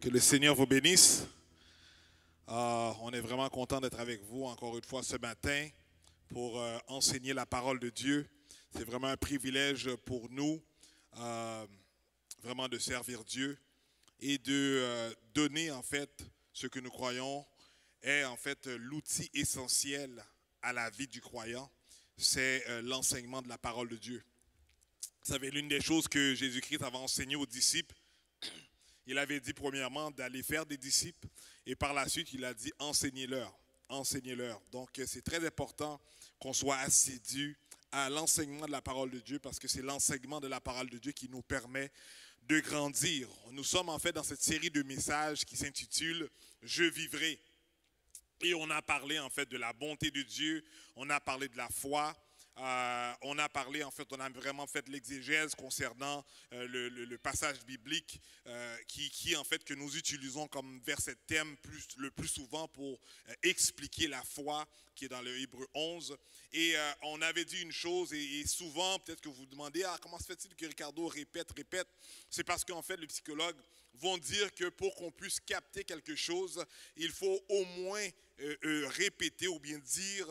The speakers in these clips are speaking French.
Que le Seigneur vous bénisse. On est vraiment content d'être avec vous encore une fois ce matin pour enseigner la parole de Dieu. C'est vraiment un privilège pour nous vraiment de servir Dieu et de donner en fait ce que nous croyons est en fait l'outil essentiel à la vie du croyant. C'est l'enseignement de la parole de Dieu. Vous savez, l'une des choses que Jésus-Christ avait enseigné aux disciples, il avait dit premièrement d'aller faire des disciples et par la suite il a dit enseignez-leur, enseignez-leur. Donc c'est très important qu'on soit assidus à l'enseignement de la parole de Dieu parce que c'est l'enseignement de la parole de Dieu qui nous permet de grandir. Nous sommes en fait dans cette série de messages qui s'intitule « Je vivrai ». Et on a parlé en fait de la bonté de Dieu, on a parlé de la foi. On a parlé, en fait, on a vraiment fait l'exégèse concernant le passage biblique qui, en fait, que nous utilisons comme verset thème le plus souvent pour expliquer la foi qui est dans le Hébreu 11. Et on avait dit une chose, et souvent, peut-être que vous vous demandez, comment se fait-il que Ricardo répète? C'est parce qu'en fait, les psychologues vont dire que pour qu'on puisse capter quelque chose, il faut au moins répéter ou bien dire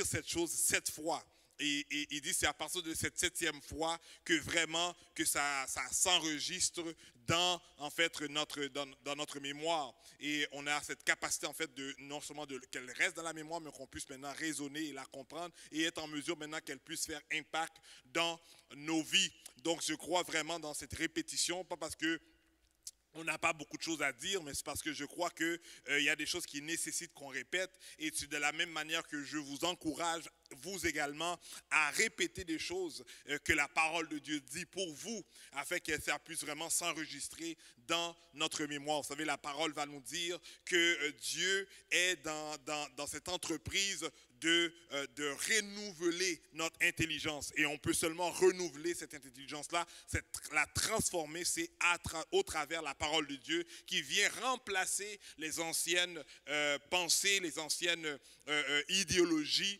cette chose 7 fois. Et il dit c'est à partir de cette 7e fois que vraiment que ça s'enregistre dans en fait dans notre mémoire. Et on a cette capacité en fait de non seulement qu'elle reste dans la mémoire, mais qu'on puisse maintenant raisonner et la comprendre et être en mesure maintenant qu'elle puisse faire impact dans nos vies. Donc je crois vraiment dans cette répétition, pas parce que on n'a pas beaucoup de choses à dire, mais c'est parce que je crois qu'il y a des choses qui nécessitent qu'on répète. Et c'est de la même manière que je vous encourage, vous également, à répéter des choses que la parole de Dieu dit pour vous, afin que ça puisse vraiment s'enregistrer dans notre mémoire. Vous savez, la parole va nous dire que Dieu est dans cette entreprise de renouveler notre intelligence. Et on peut seulement renouveler cette intelligence-là, la transformer, c'est au travers la parole de Dieu qui vient remplacer les anciennes pensées, les anciennes idéologies,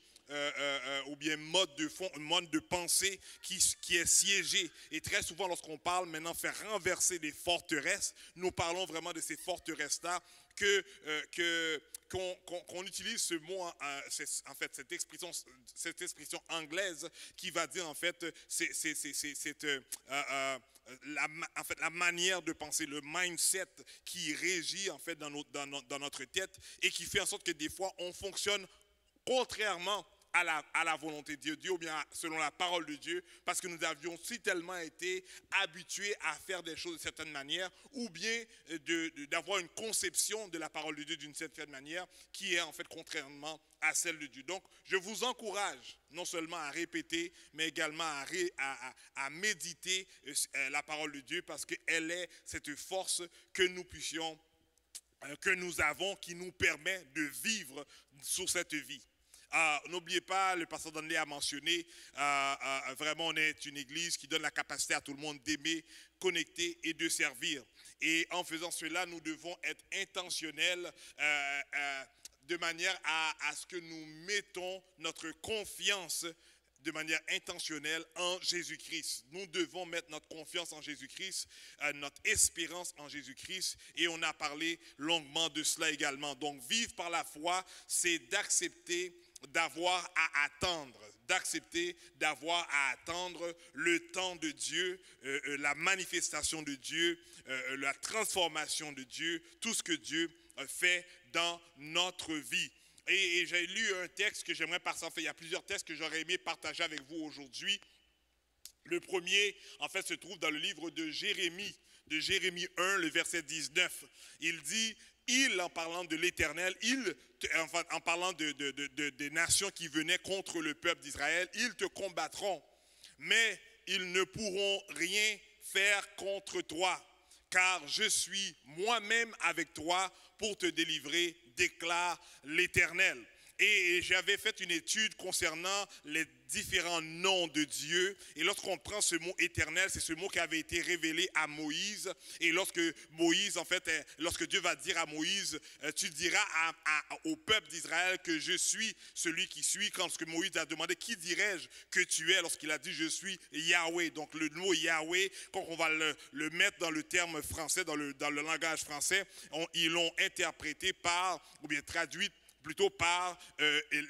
ou bien mode de pensée qui est siégé. Et très souvent, lorsqu'on parle maintenant faire renverser des forteresses, nous parlons vraiment de ces forteresses-là qu'on utilise ce mot, en fait, cette expression anglaise qui va dire en fait, la manière de penser, le mindset qui régit en fait dans notre tête et qui fait en sorte que des fois on fonctionne contrairement à la volonté de Dieu, ou bien selon la parole de Dieu, parce que nous avions si tellement été habitués à faire des choses de certaine manière, ou bien d'avoir une conception de la parole de Dieu d'une certaine manière, qui est en fait contrairement à celle de Dieu. Donc, je vous encourage non seulement à répéter, mais également à méditer la parole de Dieu, parce qu'elle est cette force que nous avons, qui nous permet de vivre sur cette vie. N'oubliez pas, le pasteur Danley a mentionné, vraiment on est une église qui donne la capacité à tout le monde d'aimer, connecter et de servir. Et en faisant cela, nous devons être intentionnels de manière à ce que nous mettons notre confiance de manière intentionnelle en Jésus-Christ. Nous devons mettre notre confiance en Jésus-Christ, notre espérance en Jésus-Christ, et on a parlé longuement de cela également. Donc vivre par la foi, c'est d'accepter d'avoir à attendre le temps de Dieu, la manifestation de Dieu, la transformation de Dieu, tout ce que Dieu fait dans notre vie. Et j'ai lu un texte que j'aimerais partager. En fait, il y a plusieurs textes que j'aurais aimé partager avec vous aujourd'hui. Le premier, en fait, se trouve dans le livre de Jérémie 1, le verset 19. Il dit, en parlant de l'Éternel, en parlant des nations qui venaient contre le peuple d'Israël, ils te combattront, mais ils ne pourront rien faire contre toi, car je suis moi-même avec toi pour te délivrer, déclare l'Éternel. Et j'avais fait une étude concernant les différents noms de Dieu. Et lorsqu'on prend ce mot éternel, c'est ce mot qui avait été révélé à Moïse. Et lorsque Moïse, en fait, lorsque Dieu va dire à Moïse, tu diras au peuple d'Israël que je suis celui qui suis. Quand Moïse a demandé qui dirais-je que tu es, lorsqu'il a dit je suis Yahweh. Donc le mot Yahweh, quand on va le mettre dans le terme français, dans le langage français, ils l'ont interprété par, ou bien traduit plutôt par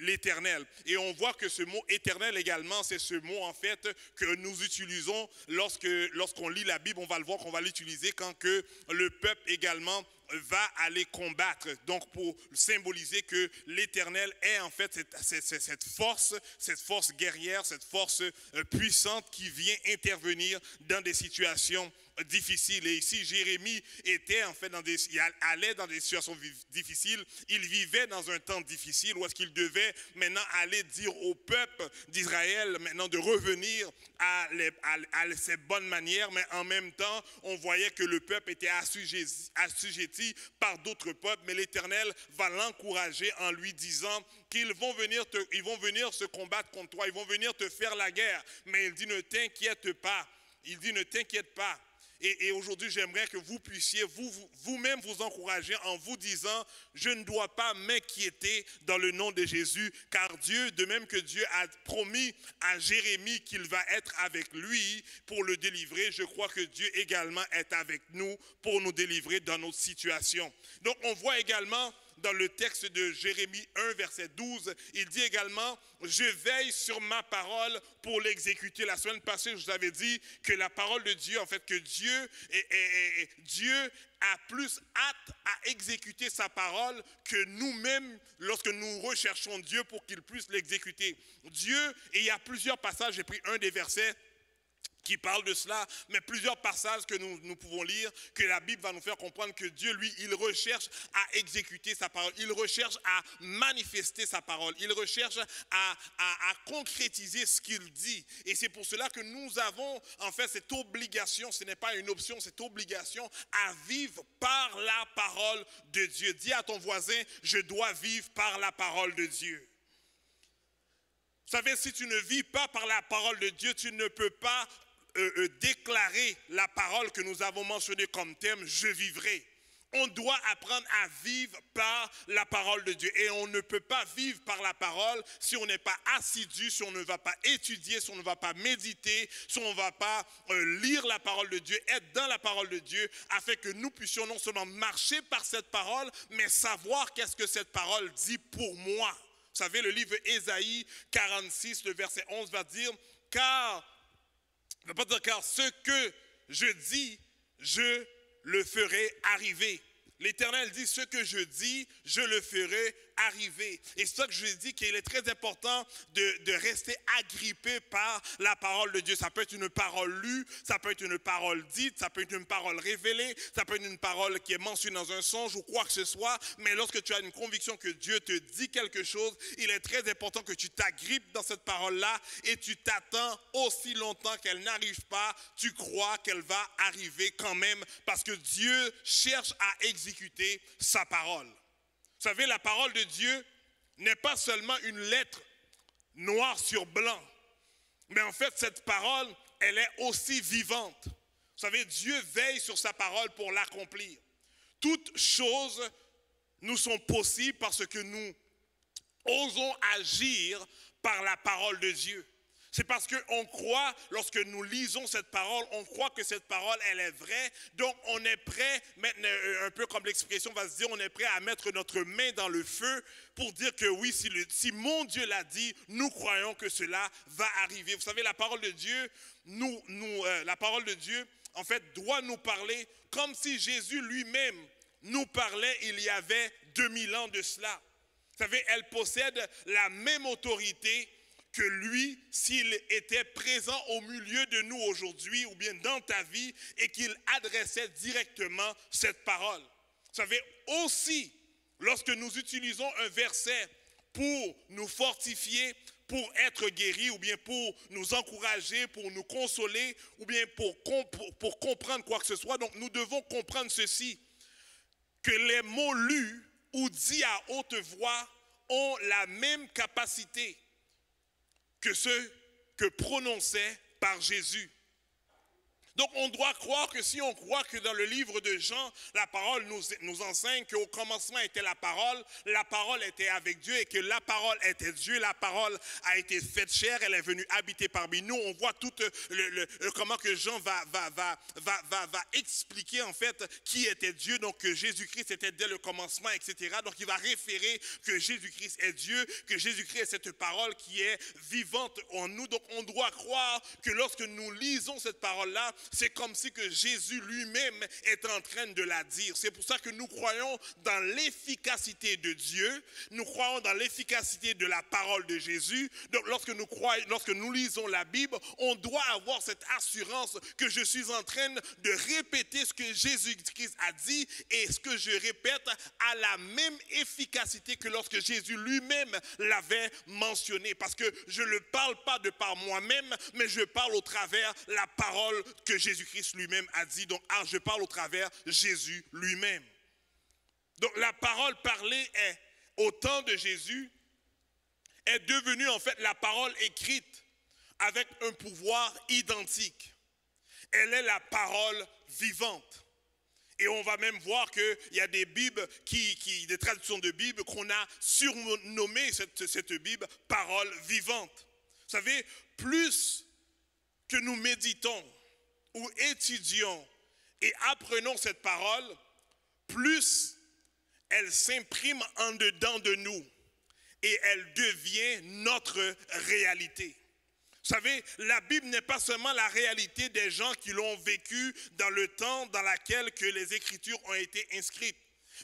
l'éternel. Et on voit que ce mot éternel également, c'est ce mot en fait que nous utilisons lorsqu'on lit la Bible. On va le voir qu'on va l'utiliser quand que le peuple également va aller combattre. Donc pour symboliser que l'éternel est en fait cette force guerrière, cette force puissante qui vient intervenir dans des situations difficiles. Et ici, Jérémie était en fait allait dans des situations difficiles. Il vivait dans un temps difficile où est-ce qu'il devait maintenant aller dire au peuple d'Israël maintenant de revenir à ses bonnes manières, mais en même temps, on voyait que le peuple était assujetti par d'autres peuples, mais l'Éternel va l'encourager en lui disant qu'ils vont venir se combattre contre toi, ils vont venir te faire la guerre, mais il dit ne t'inquiète pas, Et aujourd'hui, j'aimerais que vous puissiez vous-même vous encourager en vous disant, je ne dois pas m'inquiéter dans le nom de Jésus, car Dieu, de même que Dieu a promis à Jérémie qu'il va être avec lui pour le délivrer, je crois que Dieu également est avec nous pour nous délivrer dans notre situation. Donc, on voit également dans le texte de Jérémie 1, verset 12, il dit également, je veille sur ma parole pour l'exécuter. La semaine passée, je vous avais dit que la parole de Dieu, en fait, que Dieu a plus hâte à exécuter sa parole que nous-mêmes lorsque nous recherchons Dieu pour qu'il puisse l'exécuter. Dieu, et il y a plusieurs passages, j'ai pris un des versets qui parle de cela, mais plusieurs passages que nous pouvons lire, que la Bible va nous faire comprendre que Dieu, lui, il recherche à exécuter sa parole, il recherche à manifester sa parole, il recherche à concrétiser ce qu'il dit. Et c'est pour cela que nous avons, en fait, cette obligation, ce n'est pas une option, cette obligation à vivre par la parole de Dieu. Dis à ton voisin, je dois vivre par la parole de Dieu. Vous savez, si tu ne vis pas par la parole de Dieu, tu ne peux pas déclarer la parole que nous avons mentionnée comme thème, je vivrai. On doit apprendre à vivre par la parole de Dieu. Et on ne peut pas vivre par la parole si on n'est pas assidu, si on ne va pas étudier, si on ne va pas méditer, si on ne va pas lire la parole de Dieu, être dans la parole de Dieu, afin que nous puissions non seulement marcher par cette parole, mais savoir qu'est-ce que cette parole dit pour moi. Vous savez, le livre Ésaïe 46, le verset 11 va dire, car ce que je dis, je le ferai arriver. L'Éternel dit, ce que je dis, je le ferai arriver. Et c'est ça que je dis qu'il est très important de rester agrippé par la parole de Dieu. Ça peut être une parole lue, ça peut être une parole dite, ça peut être une parole révélée, ça peut être une parole qui est mentionnée dans un songe ou quoi que ce soit. Mais lorsque tu as une conviction que Dieu te dit quelque chose, il est très important que tu t'agrippes dans cette parole-là et tu t'attends aussi longtemps qu'elle n'arrive pas. Tu crois qu'elle va arriver quand même parce que Dieu cherche à exécuter sa parole. Vous savez, la parole de Dieu n'est pas seulement une lettre noire sur blanc, mais en fait, cette parole, elle est aussi vivante. Vous savez, Dieu veille sur sa parole pour l'accomplir. Toutes choses nous sont possibles parce que nous osons agir par la parole de Dieu. C'est parce qu'on croit, lorsque nous lisons cette parole, on croit que cette parole, elle est vraie. Donc, on est prêt, un peu comme l'expression va se dire, on est prêt à mettre notre main dans le feu pour dire que oui, si mon Dieu l'a dit, nous croyons que cela va arriver. Vous savez, la parole de Dieu, la parole de Dieu, en fait, doit nous parler comme si Jésus lui-même nous parlait il y avait 2000 ans de cela. Vous savez, elle possède la même autorité que lui, s'il était présent au milieu de nous aujourd'hui ou bien dans ta vie et qu'il adressait directement cette parole. Vous savez, aussi, lorsque nous utilisons un verset pour nous fortifier, pour être guéris ou bien pour nous encourager, pour nous consoler ou bien pour comprendre quoi que ce soit, donc nous devons comprendre ceci, que les mots lus ou dits à haute voix ont la même capacité que ceux que prononçait par Jésus. Donc on doit croire que si on croit que dans le livre de Jean, la parole nous enseigne qu'au commencement était la parole était avec Dieu et que la parole était Dieu, la parole a été faite chair, elle est venue habiter parmi nous. On voit tout comment que Jean va expliquer en fait qui était Dieu, donc que Jésus-Christ était dès le commencement, etc. Donc il va référer que Jésus-Christ est Dieu, que Jésus-Christ est cette parole qui est vivante en nous. Donc on doit croire que lorsque nous lisons cette parole-là, c'est comme si que Jésus lui-même est en train de la dire. C'est pour ça que nous croyons dans l'efficacité de Dieu, nous croyons dans l'efficacité de la parole de Jésus. Donc lorsque nous lisons la Bible, on doit avoir cette assurance que je suis en train de répéter ce que Jésus-Christ a dit et ce que je répète a la même efficacité que lorsque Jésus lui-même l'avait mentionné. Parce que je ne parle pas de par moi-même, mais je parle au travers la parole que Jésus-Christ lui-même a dit. Donc, je parle au travers Jésus lui-même. Donc, la parole parlée au temps de Jésus est devenue en fait la parole écrite avec un pouvoir identique. Elle est la parole vivante. Et on va même voir qu'il y a des Bibles, des traductions de Bible qu'on a surnommé cette Bible parole vivante. Vous savez, plus que nous méditons ou étudions et apprenons cette parole, plus elle s'imprime en dedans de nous et elle devient notre réalité. Vous savez, la Bible n'est pas seulement la réalité des gens qui l'ont vécu dans le temps dans lequel que les Écritures ont été inscrites.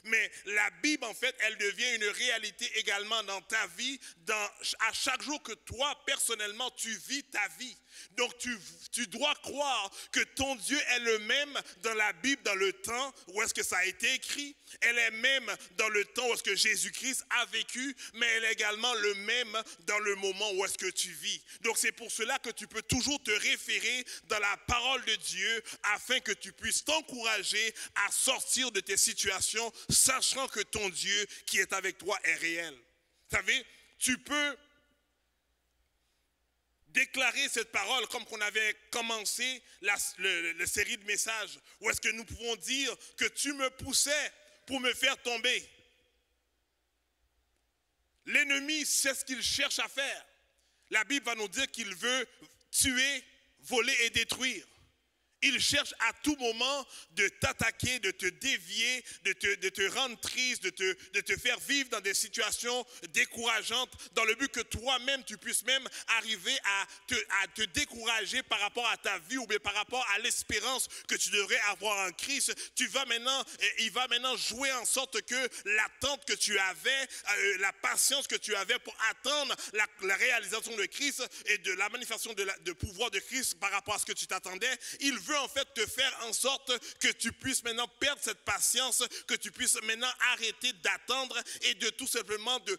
Mais la Bible, en fait, elle devient une réalité également dans ta vie, à chaque jour que toi, personnellement, tu vis ta vie. Donc, tu dois croire que ton Dieu est le même dans la Bible, dans le temps où est-ce que ça a été écrit. Elle est même dans le temps où est-ce que Jésus-Christ a vécu, mais elle est également le même dans le moment où est-ce que tu vis. Donc, c'est pour cela que tu peux toujours te référer dans la parole de Dieu afin que tu puisses t'encourager à sortir de tes situations, sachant que ton Dieu qui est avec toi est réel. Vous savez, tu peux déclarer cette parole comme qu'on avait commencé la série de messages, où est-ce que nous pouvons dire que tu me poussais pour me faire tomber. L'ennemi, c'est ce qu'il cherche à faire. La Bible va nous dire qu'il veut tuer, voler et détruire. Il cherche à tout moment de t'attaquer, de te dévier, de te rendre triste, de te faire vivre dans des situations décourageantes, dans le but que toi-même, tu puisses même arriver à te décourager par rapport à ta vie ou bien par rapport à l'espérance que tu devrais avoir en Christ. Il va maintenant jouer en sorte que l'attente que tu avais, la patience que tu avais pour attendre la réalisation de Christ et de la manifestation de pouvoir de Christ par rapport à ce que tu t'attendais, il veut en fait te faire en sorte que tu puisses maintenant perdre cette patience, que tu puisses maintenant arrêter d'attendre et de tout simplement de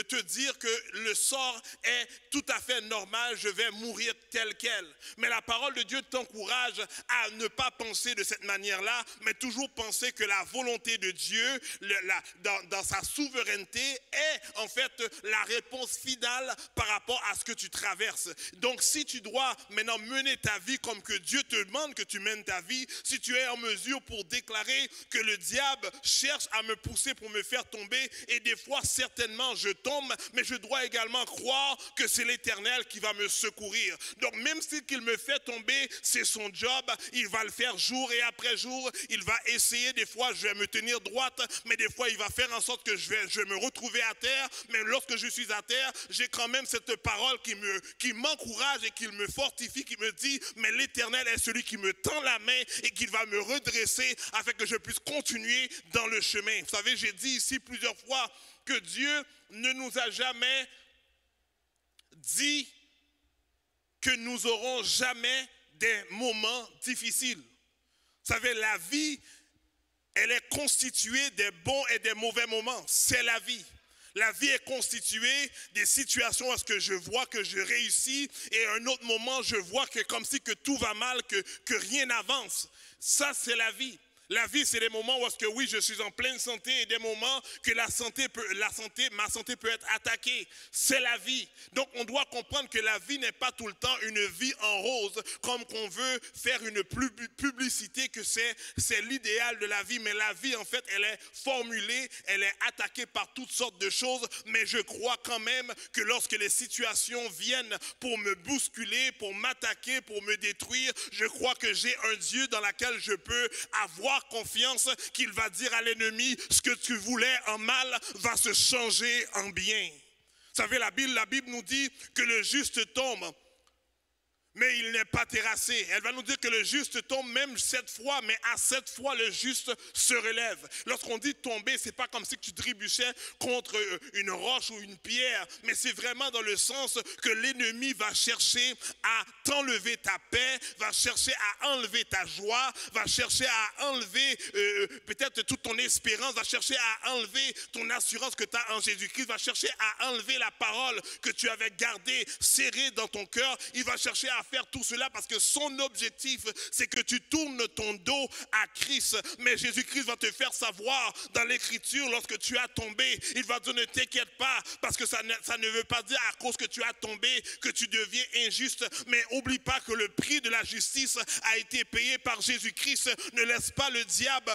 te dire que le sort est tout à fait normal, je vais mourir tel quel. Mais la parole de Dieu t'encourage à ne pas penser de cette manière-là, mais toujours penser que la volonté de Dieu, dans sa souveraineté, est en fait la réponse finale par rapport à ce que tu traverses. Donc si tu dois maintenant mener ta vie comme que Dieu te demande que tu mènes ta vie, si tu es en mesure pour déclarer que le diable cherche à me pousser pour me faire tomber, et des fois certainement je tombe, mais je dois également croire que c'est l'Éternel qui va me secourir. Donc même s'il me fait tomber, c'est son job, il va le faire jour et après jour, il va essayer, des fois je vais me tenir droite, mais des fois il va faire en sorte que je vais me retrouver à terre, mais lorsque je suis à terre, j'ai quand même cette parole qui m'encourage et qui me fortifie, qui me dit, mais l'Éternel est celui qui me tend la main et qui va me redresser afin que je puisse continuer dans le chemin. Vous savez, j'ai dit ici plusieurs fois que Dieu ne nous a jamais dit que nous aurons jamais des moments difficiles. Vous savez, la vie, elle est constituée des bons et des mauvais moments. C'est la vie. La vie est constituée des situations où est-ce que je vois que je réussis et à un autre moment, je vois que comme si que tout va mal, que rien n'avance. Ça, c'est la vie. La vie, c'est des moments où est-ce que oui, je suis en pleine santé et des moments que ma santé peut être attaquée. C'est la vie. Donc, on doit comprendre que la vie n'est pas tout le temps une vie en rose, comme qu'on veut faire une publicité que c'est l'idéal de la vie. Mais la vie, en fait, elle est formulée, elle est attaquée par toutes sortes de choses. Mais je crois quand même que lorsque les situations viennent pour me bousculer, pour m'attaquer, pour me détruire, je crois que j'ai un Dieu dans lequel je peux avoir confiance qu'il va dire à l'ennemi, ce que tu voulais en mal va se changer en bien. Vous savez, la Bible nous dit que le juste tombe, mais il n'est pas terrassé. Elle va nous dire que le juste tombe même 7 fois, mais à 7 fois le juste se relève. Lorsqu'on dit tomber, c'est pas comme si tu trébuchais contre une roche ou une pierre, mais c'est vraiment dans le sens que l'ennemi va chercher à t'enlever ta paix, va chercher à enlever ta joie, va chercher à enlever peut-être toute ton espérance, va chercher à enlever ton assurance que tu as en Jésus-Christ, va chercher à enlever la parole que tu avais gardée serrée dans ton cœur. Il va chercher à faire tout cela parce que son objectif, c'est que tu tournes ton dos à Christ. Mais Jésus-Christ va te faire savoir dans l'Écriture, lorsque tu as tombé, il va dire ne t'inquiète pas, parce que ça ne veut pas dire à cause que tu as tombé que tu deviens injuste. Mais oublie pas que le prix de la justice a été payé par Jésus-Christ. Ne laisse pas le diable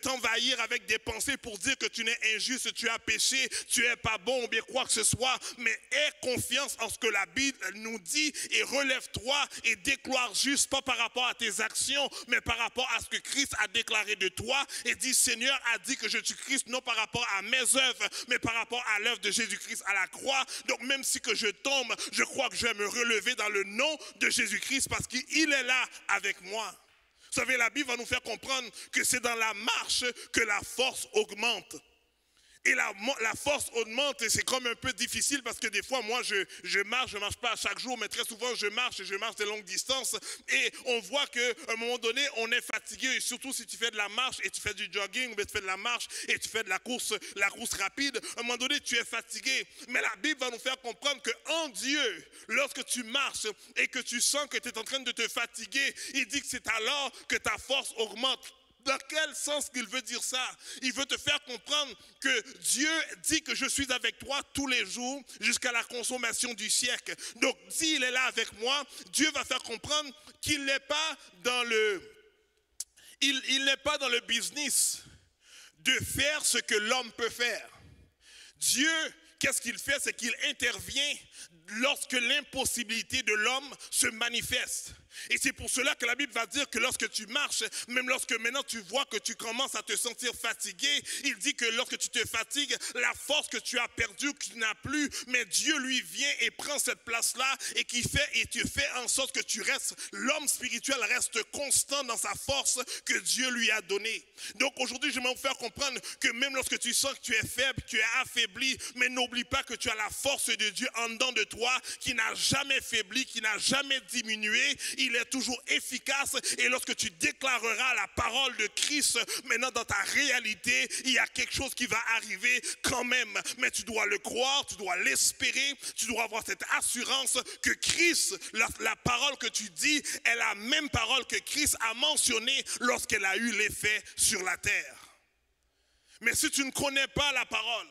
t'envahir avec des pensées pour dire que tu n'es injuste, tu as péché, tu es pas bon ou bien quoi que ce soit. Mais aie confiance en ce que la Bible nous dit et relève-toi et déclare juste, pas par rapport à tes actions, mais par rapport à ce que Christ a déclaré de toi. Et dit, Seigneur a dit que je suis Christ, non par rapport à mes œuvres, mais par rapport à l'œuvre de Jésus-Christ à la croix. Donc même si que je tombe, je crois que je vais me relever dans le nom de Jésus-Christ parce qu'il est là avec moi. Vous savez, la Bible va nous faire comprendre que c'est dans la marche que la force augmente. Et la force augmente et c'est comme un peu difficile parce que des fois, moi, je marche pas à chaque jour, mais très souvent, je marche de longues distances. Et on voit qu'à un moment donné, on est fatigué, et surtout si tu fais de la marche et tu fais du jogging, ou bien tu fais de la marche et tu fais de la course rapide, à un moment donné, tu es fatigué. Mais la Bible va nous faire comprendre qu'en Dieu, lorsque tu marches et que tu sens que tu es en train de te fatiguer, il dit que c'est alors que ta force augmente. Dans quel sens qu'il veut dire ça? Il veut te faire comprendre que Dieu dit que je suis avec toi tous les jours jusqu'à la consommation du siècle. Donc, s'il est là avec moi, Dieu va faire comprendre qu'il n'est pas dans il n'est pas dans le business de faire ce que l'homme peut faire. Dieu, qu'est-ce qu'il fait? C'est qu'il intervient lorsque l'impossibilité de l'homme se manifeste. Et c'est pour cela que la Bible va dire que lorsque tu marches, même lorsque maintenant tu vois que tu commences à te sentir fatigué, il dit que lorsque tu te fatigues, la force que tu as perdue, que tu n'as plus, mais Dieu lui vient et prend cette place-là et tu fais en sorte que tu restes, l'homme spirituel reste constant dans sa force que Dieu lui a donnée. Donc aujourd'hui, je vais vous faire comprendre que même lorsque tu sens que tu es faible, tu es affaibli, mais n'oublie pas que tu as la force de Dieu en dedans de toi qui n'a jamais faibli, qui n'a jamais diminué. Il est toujours efficace et lorsque tu déclareras la parole de Christ, maintenant dans ta réalité, il y a quelque chose qui va arriver quand même. Mais tu dois le croire, tu dois l'espérer, tu dois avoir cette assurance que Christ, la parole que tu dis, est la même parole que Christ a mentionnée lorsqu'elle a eu l'effet sur la terre. Mais si tu ne connais pas la parole,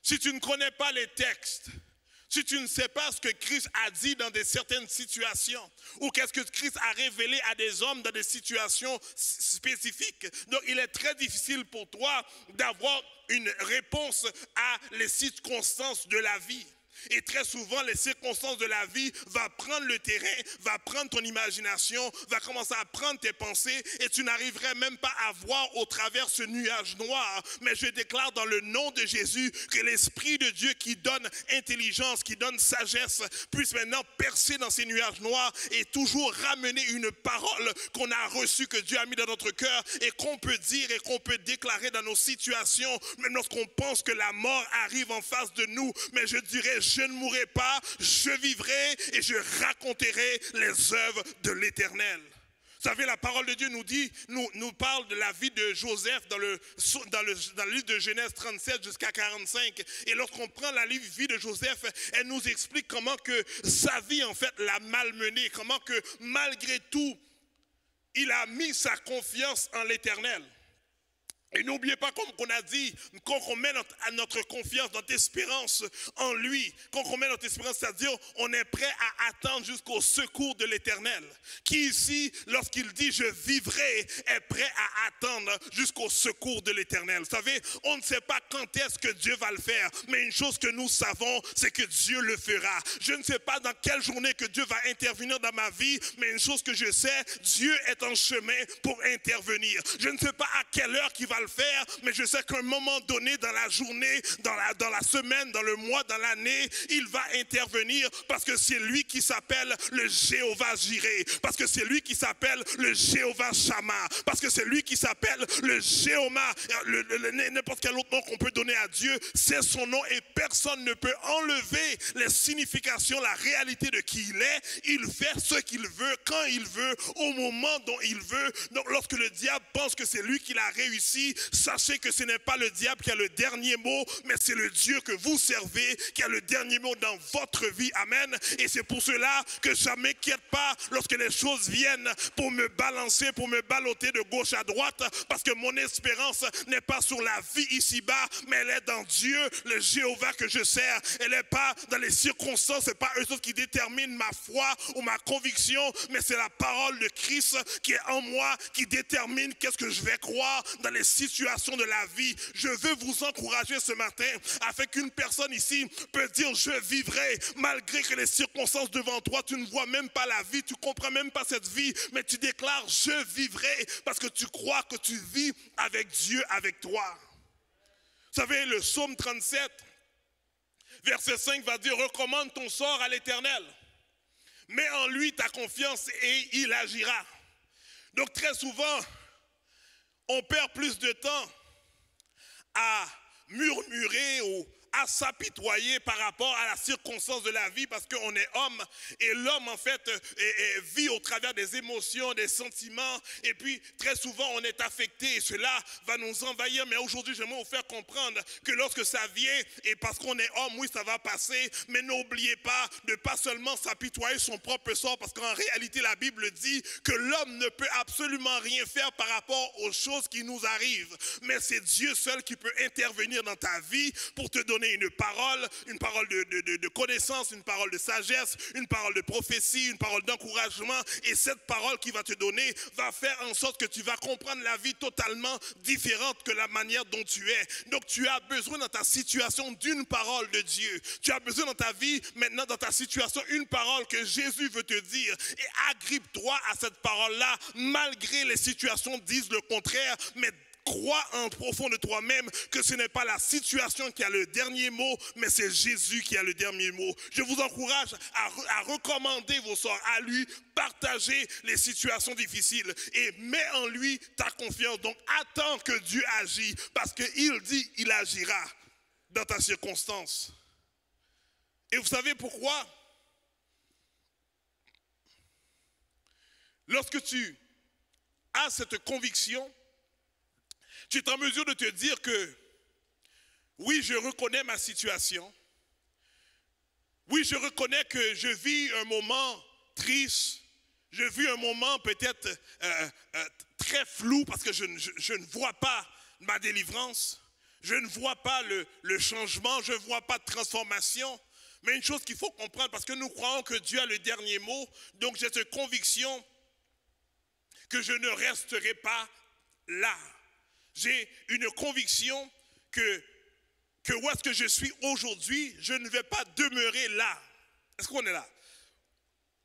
si tu ne connais pas les textes, si tu ne sais pas ce que Christ a dit dans certaines situations, ou qu'est-ce que Christ a révélé à des hommes dans des situations spécifiques, donc il est très difficile pour toi d'avoir une réponse à les circonstances de la vie. Et très souvent, les circonstances de la vie vont prendre le terrain, va prendre ton imagination, va commencer à prendre tes pensées et tu n'arriverais même pas à voir au travers ce nuage noir. Mais je déclare dans le nom de Jésus que l'Esprit de Dieu qui donne intelligence, qui donne sagesse, puisse maintenant percer dans ces nuages noirs et toujours ramener une parole qu'on a reçue, que Dieu a mis dans notre cœur et qu'on peut dire et qu'on peut déclarer dans nos situations, même lorsqu'on pense que la mort arrive en face de nous. Mais je dirais, je ne mourrai pas, je vivrai et je raconterai les œuvres de l'Éternel. Vous savez, la parole de Dieu nous dit, nous parle de la vie de Joseph dans le livre de Genèse 37 jusqu'à 45. Et lorsqu'on prend la vie de Joseph, elle nous explique comment que sa vie en fait l'a malmené, comment que malgré tout, il a mis sa confiance en l'Éternel. Et n'oubliez pas, comme on a dit, quand on met notre confiance, notre espérance en lui, quand on met notre espérance, c'est-à-dire on est prêt à attendre jusqu'au secours de l'Éternel. Qui ici, lorsqu'il dit « je vivrai », est prêt à attendre jusqu'au secours de l'Éternel. Vous savez, on ne sait pas quand est-ce que Dieu va le faire, mais une chose que nous savons, c'est que Dieu le fera. Je ne sais pas dans quelle journée que Dieu va intervenir dans ma vie, mais une chose que je sais, Dieu est en chemin pour intervenir. Je ne sais pas à quelle heure qu'il va le faire, mais je sais qu'à un moment donné dans la journée, dans la semaine, dans le mois, dans l'année, il va intervenir parce que c'est lui qui s'appelle le Jéhovah Jireh, parce que c'est lui qui s'appelle le Jéhovah Shammah, parce que c'est lui qui s'appelle le Jéhovah, n'importe quel autre nom qu'on peut donner à Dieu, c'est son nom et personne ne peut enlever les significations, la réalité de qui il est. Il fait ce qu'il veut, quand il veut, au moment dont il veut. Donc lorsque le diable pense que c'est lui qui l'a réussi, sachez que ce n'est pas le diable qui a le dernier mot, mais c'est le Dieu que vous servez qui a le dernier mot dans votre vie. Amen. Et c'est pour cela que je ne m'inquiète pas lorsque les choses viennent pour me balancer, pour me balloter de gauche à droite, parce que mon espérance n'est pas sur la vie ici-bas, mais elle est dans Dieu, le Jéhovah que je sers. Elle n'est pas dans les circonstances, ce n'est pas eux autres qui déterminent ma foi ou ma conviction, mais c'est la parole de Christ qui est en moi, qui détermine qu'est-ce que je vais croire dans les situations de la vie. Je veux vous encourager ce matin afin qu'une personne ici peut dire je vivrai malgré que les circonstances devant toi, tu ne vois même pas la vie, tu ne comprends même pas cette vie, mais tu déclares je vivrai parce que tu crois que tu vis avec Dieu avec toi. Vous savez, le psaume 37 verset 5 va dire recommande ton sort à l'Éternel, mets en lui ta confiance et il agira. Donc très souvent on perd plus de temps à murmurer ou à s'apitoyer par rapport à la circonstance de la vie parce qu'on est homme et l'homme en fait vit au travers des émotions, des sentiments et puis très souvent on est affecté et cela va nous envahir. Mais aujourd'hui j'aimerais vous faire comprendre que lorsque ça vient et parce qu'on est homme, oui ça va passer, mais n'oubliez pas de pas seulement s'apitoyer son propre sort parce qu'en réalité la Bible dit que l'homme ne peut absolument rien faire par rapport aux choses qui nous arrivent, mais c'est Dieu seul qui peut intervenir dans ta vie pour te donner une parole de connaissance, une parole de sagesse, une parole de prophétie, une parole d'encouragement. Et cette parole qu'il va te donner va faire en sorte que tu vas comprendre la vie totalement différente que la manière dont tu es. Donc tu as besoin dans ta situation d'une parole de Dieu. Tu as besoin dans ta vie, maintenant dans ta situation, une parole que Jésus veut te dire. Et agrippe-toi à cette parole-là, malgré les situations disent le contraire, mais crois en profond de toi-même que ce n'est pas la situation qui a le dernier mot, mais c'est Jésus qui a le dernier mot. Je vous encourage à recommander vos sorts à lui, partager les situations difficiles et mets en lui ta confiance. Donc attends que Dieu agisse parce qu'il dit il agira dans ta circonstance. Et vous savez pourquoi? Lorsque tu as cette conviction, tu es en mesure de te dire que oui, je reconnais ma situation. Oui, je reconnais que je vis un moment triste. Je vis un moment peut-être très flou parce que je ne vois pas ma délivrance. Je ne vois pas le changement. Je ne vois pas de transformation. Mais une chose qu'il faut comprendre, parce que nous croyons que Dieu a le dernier mot. Donc j'ai cette conviction que je ne resterai pas là. J'ai une conviction que où est-ce que je suis aujourd'hui, je ne vais pas demeurer là. Est-ce qu'on est là?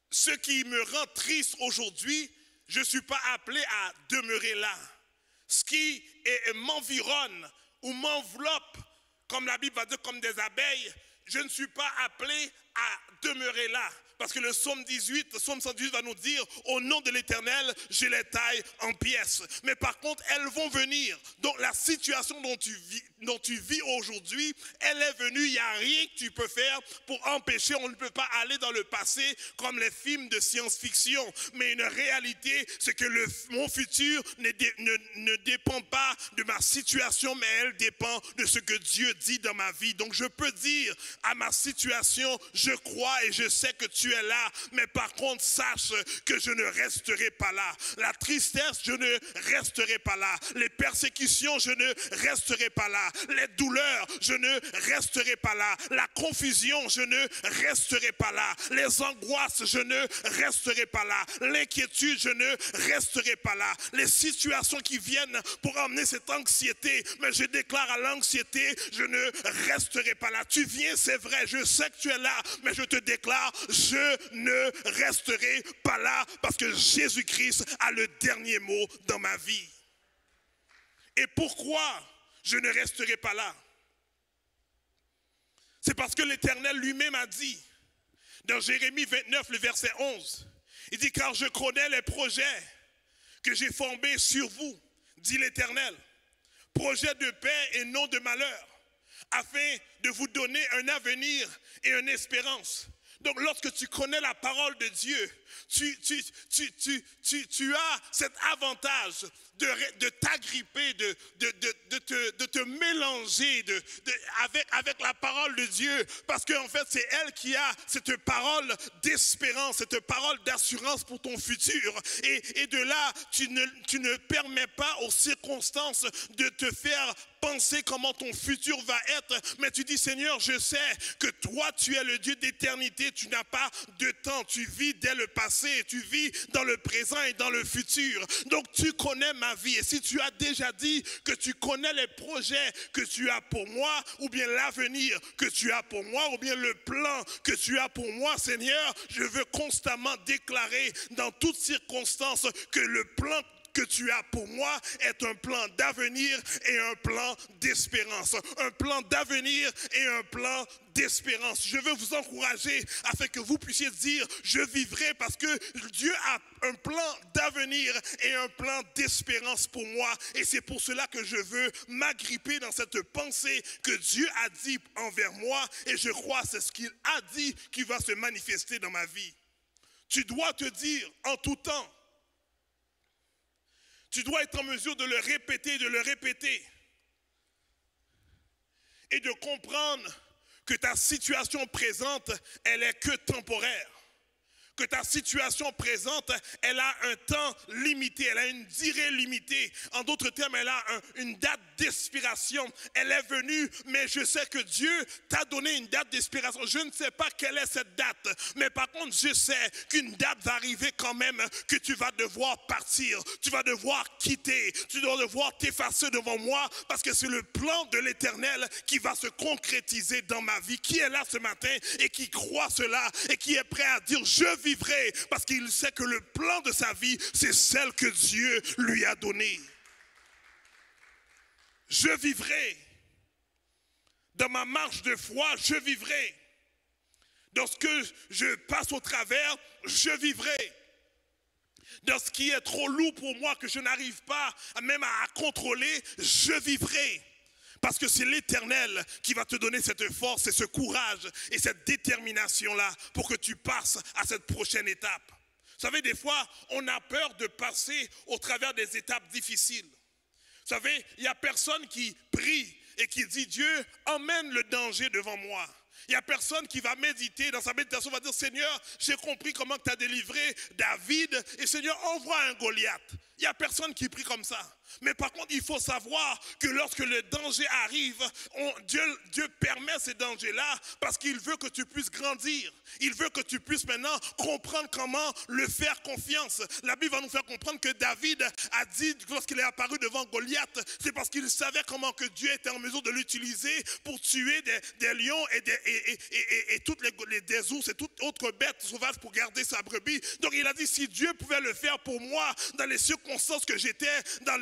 Ce qui me rend triste aujourd'hui, je ne suis pas appelé à demeurer là. Ce qui m'environne ou m'enveloppe, comme la Bible va dire, comme des abeilles, je ne suis pas appelé à demeurer là. Parce que le psaume 118 va nous dire, au nom de l'Éternel, je les taille en pièces. Mais par contre, elles vont venir. Donc la situation dont tu vis, dont tu vis aujourd'hui, elle est venue, il n'y a rien que tu peux faire pour empêcher, on ne peut pas aller dans le passé comme les films de science-fiction, mais une réalité, c'est que mon futur ne dépend pas de ma situation, mais elle dépend de ce que Dieu dit dans ma vie. Donc je peux dire à ma situation, je crois et je sais que tu es là, mais par contre sache que je ne resterai pas là. La tristesse, je ne resterai pas là. Les persécutions, je ne resterai pas là. Les douleurs, je ne resterai pas là. La confusion, je ne resterai pas là. Les angoisses, je ne resterai pas là. L'inquiétude, je ne resterai pas là. Les situations qui viennent pour emmener cette anxiété, mais je déclare à l'anxiété, je ne resterai pas là. Tu viens, c'est vrai, je sais que tu es là, mais je te déclare, je ne resterai pas là parce que Jésus-Christ a le dernier mot dans ma vie. Et pourquoi je ne resterai pas là? C'est parce que l'Éternel lui-même a dit, dans Jérémie 29, le verset 11, il dit, car je connais les projets que j'ai formés sur vous, dit l'Éternel, projets de paix et non de malheur, afin de vous donner un avenir et une espérance. Donc lorsque tu connais la parole de Dieu, tu as cet avantage de t'agripper, de te mélanger avec la parole de Dieu. Parce qu'en fait, c'est elle qui a cette parole d'espérance, cette parole d'assurance pour ton futur. Et de là, tu ne permets pas aux circonstances de te faire penser comment ton futur va être. Mais tu dis, Seigneur, je sais que toi, tu es le Dieu d'éternité. Tu n'as pas de temps. Tu vis dès le passé. Tu vis dans le présent et dans le futur. Donc, tu connais ma vie. Et si tu as déjà dit que tu connais les projets que tu as pour moi, ou bien l'avenir que tu as pour moi, ou bien le plan que tu as pour moi, Seigneur, je veux constamment déclarer dans toutes circonstances que le plan que tu as pour moi est un plan d'avenir et un plan d'espérance. Un plan d'avenir et un plan d'espérance. Je veux vous encourager afin que vous puissiez dire, je vivrai parce que Dieu a un plan d'avenir et un plan d'espérance pour moi. Et c'est pour cela que je veux m'agripper dans cette pensée que Dieu a dit envers moi. Et je crois que c'est ce qu'il a dit qui va se manifester dans ma vie. Tu dois te dire en tout temps, tu dois être en mesure de le répéter et de comprendre que ta situation présente, elle est que temporaire. Que ta situation présente, elle a un temps limité, elle a une durée limitée. En d'autres termes, elle a une date d'expiration. Elle est venue, mais je sais que Dieu t'a donné une date d'expiration. Je ne sais pas quelle est cette date, mais par contre, je sais qu'une date va arriver quand même, que tu vas devoir partir, tu vas devoir quitter, tu vas devoir t'effacer devant moi, parce que c'est le plan de l'Éternel qui va se concrétiser dans ma vie. Qui est là ce matin et qui croit cela et qui est prêt à dire, je vivrai, parce qu'il sait que le plan de sa vie, c'est celle que Dieu lui a donnée. Je vivrai. Dans ma marche de foi, je vivrai. Dans ce que je passe au travers, je vivrai. Dans ce qui est trop lourd pour moi, que je n'arrive pas même à contrôler, je vivrai. Parce que c'est l'Éternel qui va te donner cette force et ce courage et cette détermination-là pour que tu passes à cette prochaine étape. Vous savez, des fois, on a peur de passer au travers des étapes difficiles. Vous savez, il n'y a personne qui prie et qui dit, Dieu, emmène le danger devant moi. Il n'y a personne qui va méditer, dans sa méditation, va dire, Seigneur, j'ai compris comment tu as délivré David, et Seigneur, envoie un Goliath. Il n'y a personne qui prie comme ça. Mais par contre, il faut savoir que lorsque le danger arrive, Dieu permet ces dangers-là parce qu'il veut que tu puisses grandir. Il veut que tu puisses maintenant comprendre comment le faire confiance. La Bible va nous faire comprendre que David a dit, lorsqu'il est apparu devant Goliath, c'est parce qu'il savait comment que Dieu était en mesure de l'utiliser pour tuer des lions et toutes des ours et toutes autres bêtes sauvages pour garder sa brebis. Donc il a dit, si Dieu pouvait le faire pour moi dans les circonstances que j'étais, dans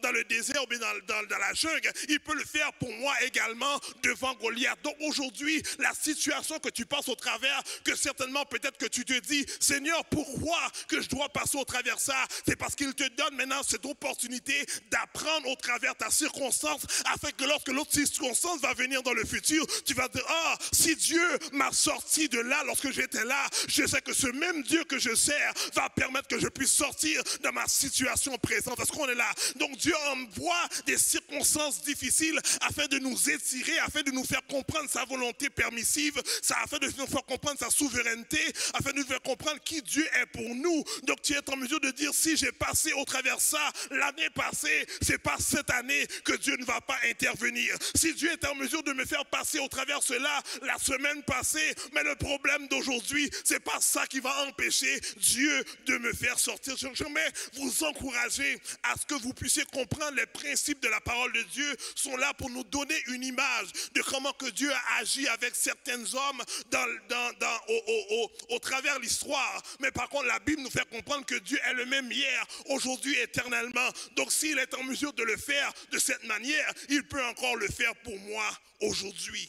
dans le désert ou bien dans la jungle, il peut le faire pour moi également devant Goliath. Donc aujourd'hui, la situation que tu passes au travers, que certainement peut-être que tu te dis, Seigneur, pourquoi que je dois passer au travers ça? C'est parce qu'il te donne maintenant cette opportunité d'apprendre au travers ta circonstance, afin que lorsque l'autre circonstance va venir dans le futur, tu vas dire, ah, si Dieu m'a sorti de là lorsque j'étais là, je sais que ce même Dieu que je sers va permettre que je puisse sortir de ma situation présente. Est-ce qu'on est là? Donc Dieu envoie des circonstances difficiles afin de nous étirer, afin de nous faire comprendre sa volonté permissive, afin de nous faire comprendre sa souveraineté, afin de nous faire comprendre qui Dieu est pour nous. Donc tu es en mesure de dire, si j'ai passé au travers ça l'année passée, c'est pas cette année que Dieu ne va pas intervenir. Si Dieu est en mesure de me faire passer au travers cela la semaine passée, mais le problème d'aujourd'hui, c'est pas ça qui va empêcher Dieu de me faire sortir. J'aimerais vous encourager à ce que vous puissiez comprendre les principes de la parole de Dieu sont là pour nous donner une image de comment que Dieu a agi avec certains hommes au travers de l'histoire. Mais par contre, la Bible nous fait comprendre que Dieu est le même hier, aujourd'hui, éternellement. Donc s'il est en mesure de le faire de cette manière, il peut encore le faire pour moi aujourd'hui.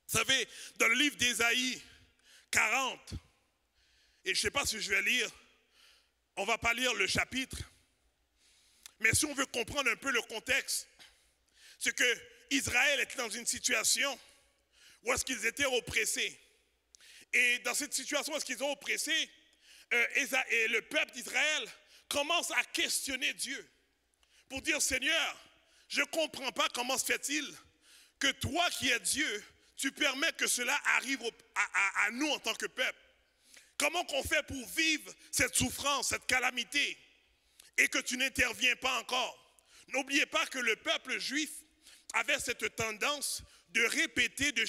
Vous savez, dans le livre d'Ésaïe 40, et je ne sais pas si je vais lire, on ne va pas lire le chapitre, mais si on veut comprendre un peu le contexte, c'est que Israël était dans une situation où est-ce qu'ils étaient oppressés. Et dans cette situation où est-ce qu'ils sont oppressés, et le peuple d'Israël commence à questionner Dieu pour dire, Seigneur, je ne comprends pas comment se fait-il que toi qui es Dieu, tu permets que cela arrive à nous en tant que peuple. Comment qu'on fait pour vivre cette souffrance, cette calamité, et que tu n'interviens pas encore? N'oubliez pas que le peuple juif avait cette tendance de répéter de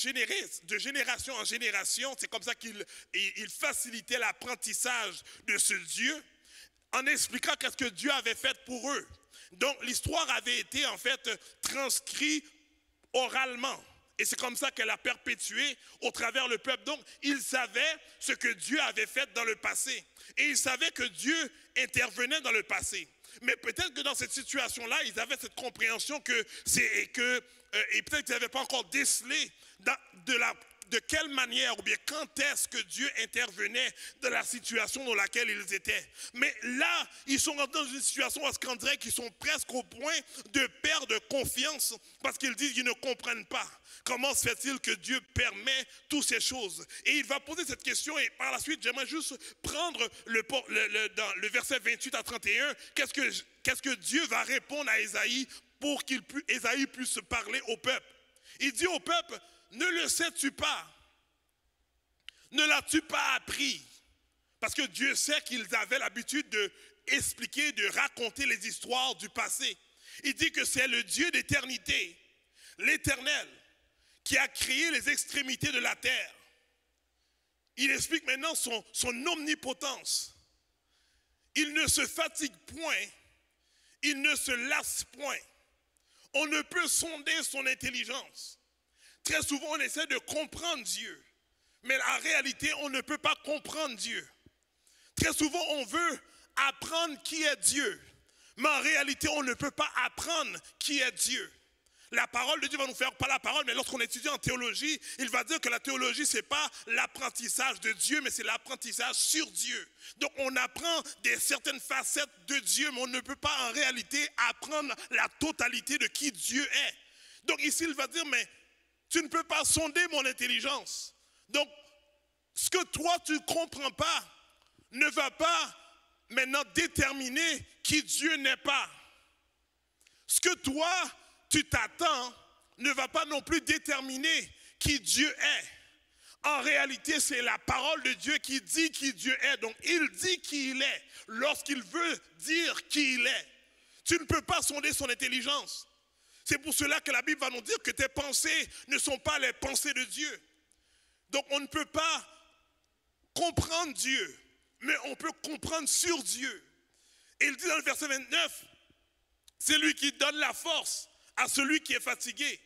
génération en génération. C'est comme ça qu'il facilitait l'apprentissage de ce Dieu en expliquant qu'est-ce que Dieu avait fait pour eux. Donc l'histoire avait été en fait transcrite oralement. Et c'est comme ça qu'elle a perpétué au travers le peuple. Donc, ils savaient ce que Dieu avait fait dans le passé. Et ils savaient que Dieu intervenait dans le passé. Mais peut-être que dans cette situation-là, ils avaient cette compréhension et peut-être qu'ils n'avaient pas encore décelé de quelle manière ou bien quand est-ce que Dieu intervenait dans la situation dans laquelle ils étaient. Mais là, ils sont dans une situation où on dirait qu'ils sont presque au point de perdre confiance parce qu'ils disent qu'ils ne comprennent pas. Comment se fait-il que Dieu permet toutes ces choses? Et il va poser cette question et par la suite, j'aimerais juste prendre dans le verset 28 à 31, qu'est-ce que Dieu va répondre à Ésaïe pour qu'Ésaïe puisse parler au peuple. Il dit au peuple, ne le sais-tu pas? Ne l'as-tu pas appris? Parce que Dieu sait qu'ils avaient l'habitude d'expliquer, de raconter les histoires du passé. Il dit que c'est le Dieu d'éternité, l'Éternel, qui a créé les extrémités de la terre. Il explique maintenant son omnipotence. Il ne se fatigue point, il ne se lasse point. On ne peut sonder son intelligence. Très souvent, on essaie de comprendre Dieu. Mais en réalité, on ne peut pas comprendre Dieu. Très souvent, on veut apprendre qui est Dieu. Mais en réalité, on ne peut pas apprendre qui est Dieu. La parole de Dieu va nous faire, pas la parole, mais lorsqu'on étudie en théologie, il va dire que la théologie, ce n'est pas l'apprentissage de Dieu, mais c'est l'apprentissage sur Dieu. Donc on apprend certaines facettes de Dieu, mais on ne peut pas en réalité apprendre la totalité de qui Dieu est. Donc ici, il va dire, mais tu ne peux pas sonder mon intelligence. Donc, ce que toi, tu ne comprends pas, ne va pas maintenant déterminer qui Dieu n'est pas. Ce que toi, tu t'attends, ne va pas non plus déterminer qui Dieu est. En réalité, c'est la parole de Dieu qui dit qui Dieu est. Donc, il dit qui il est lorsqu'il veut dire qui il est. Tu ne peux pas sonder son intelligence. C'est pour cela que la Bible va nous dire que tes pensées ne sont pas les pensées de Dieu. Donc, on ne peut pas comprendre Dieu, mais on peut comprendre sur Dieu. Et il dit dans le verset 29, c'est lui qui donne la force à celui qui est fatigué.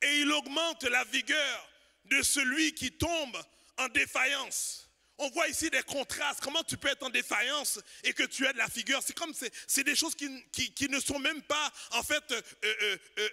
Et il augmente la vigueur de celui qui tombe en défaillance. On voit ici des contrastes. Comment tu peux être en défaillance et que tu as de la figure? C'est comme c'est des choses qui ne sont même pas, en fait,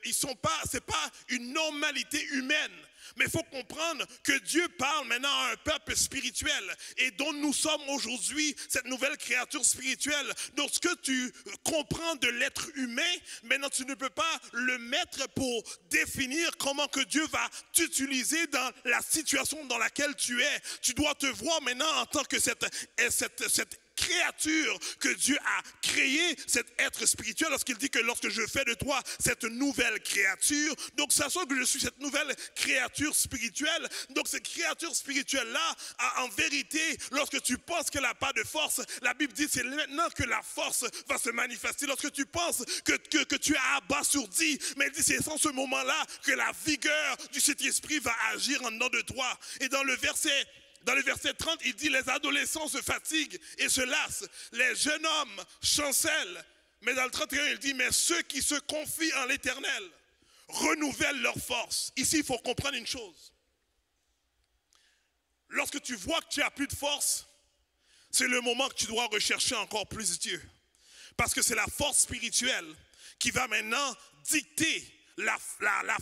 ils sont pas, c'est pas une normalité humaine. Mais il faut comprendre que Dieu parle maintenant à un peuple spirituel et dont nous sommes aujourd'hui, cette nouvelle créature spirituelle. Donc ce que tu comprends de l'être humain, maintenant tu ne peux pas le mettre pour définir comment que Dieu va t'utiliser dans la situation dans laquelle tu es. Tu dois te voir maintenant en tant que cette créature que Dieu a créée, cet être spirituel, lorsqu'il dit que lorsque je fais de toi cette nouvelle créature, donc sachant que je suis cette nouvelle créature spirituelle, donc cette créature spirituelle-là, en vérité, lorsque tu penses qu'elle n'a pas de force, la Bible dit c'est maintenant que la force va se manifester. Lorsque tu penses que tu es abasourdi, mais elle dit c'est en ce moment-là que la vigueur du Saint-Esprit va agir en dedans de toi. Et dans le verset 30, il dit les adolescents se fatiguent et se lassent, les jeunes hommes chancellent. Mais dans le 31, il dit mais ceux qui se confient en l'Éternel renouvellent leur force. Ici, il faut comprendre une chose. Lorsque tu vois que tu n'as plus de force, c'est le moment que tu dois rechercher encore plus Dieu. Parce que c'est la force spirituelle qui va maintenant dicter la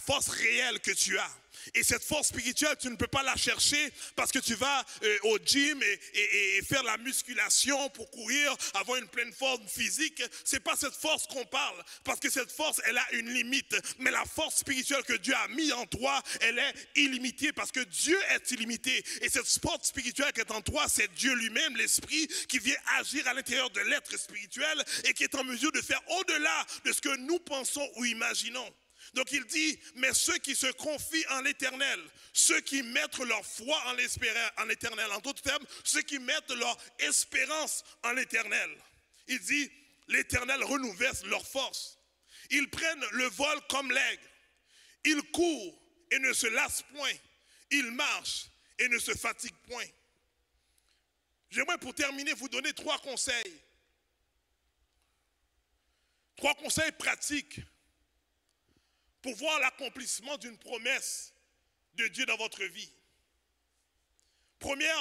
force réelle que tu as. Et cette force spirituelle, tu ne peux pas la chercher parce que tu vas au gym et faire la musculation pour courir, avoir une pleine forme physique. C'est pas cette force qu'on parle, parce que cette force, elle a une limite. Mais la force spirituelle que Dieu a mis en toi, elle est illimitée parce que Dieu est illimité. Et cette force spirituelle qui est en toi, c'est Dieu lui-même, l'Esprit, qui vient agir à l'intérieur de l'être spirituel et qui est en mesure de faire au-delà de ce que nous pensons ou imaginons. Donc il dit, mais ceux qui se confient en l'Éternel, ceux qui mettent leur foi en l'Éternel, en d'autres termes, ceux qui mettent leur espérance en l'Éternel. Il dit, l'Éternel renouvelle leur force. Ils prennent le vol comme l'aigle. Ils courent et ne se lassent point. Ils marchent et ne se fatiguent point. J'aimerais pour terminer vous donner 3 conseils. 3 conseils pratiques pour voir l'accomplissement d'une promesse de Dieu dans votre vie. Premier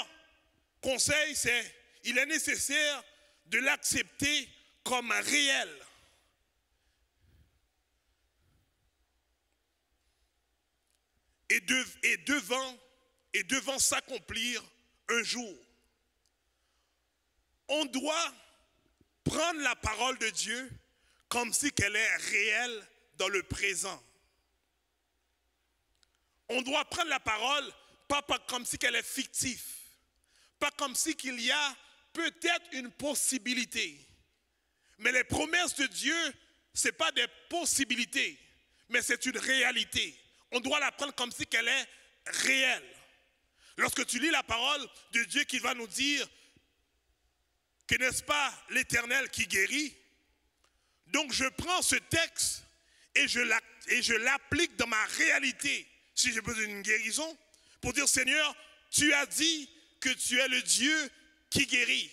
conseil, c'est il est nécessaire de l'accepter comme réel. Et devant s'accomplir un jour. On doit prendre la parole de Dieu comme si qu'elle est réelle dans le présent. On doit prendre la parole pas comme si qu'elle est fictive, pas comme si qu'il y a peut-être une possibilité. Mais les promesses de Dieu, ce n'est pas des possibilités, mais c'est une réalité. On doit la prendre comme si qu'elle est réelle. Lorsque tu lis la parole de Dieu qui va nous dire que n'est-ce pas l'Éternel qui guérit, donc je prends ce texte et je l'applique dans ma réalité. Si j'ai besoin d'une guérison, pour dire Seigneur, tu as dit que tu es le Dieu qui guérit.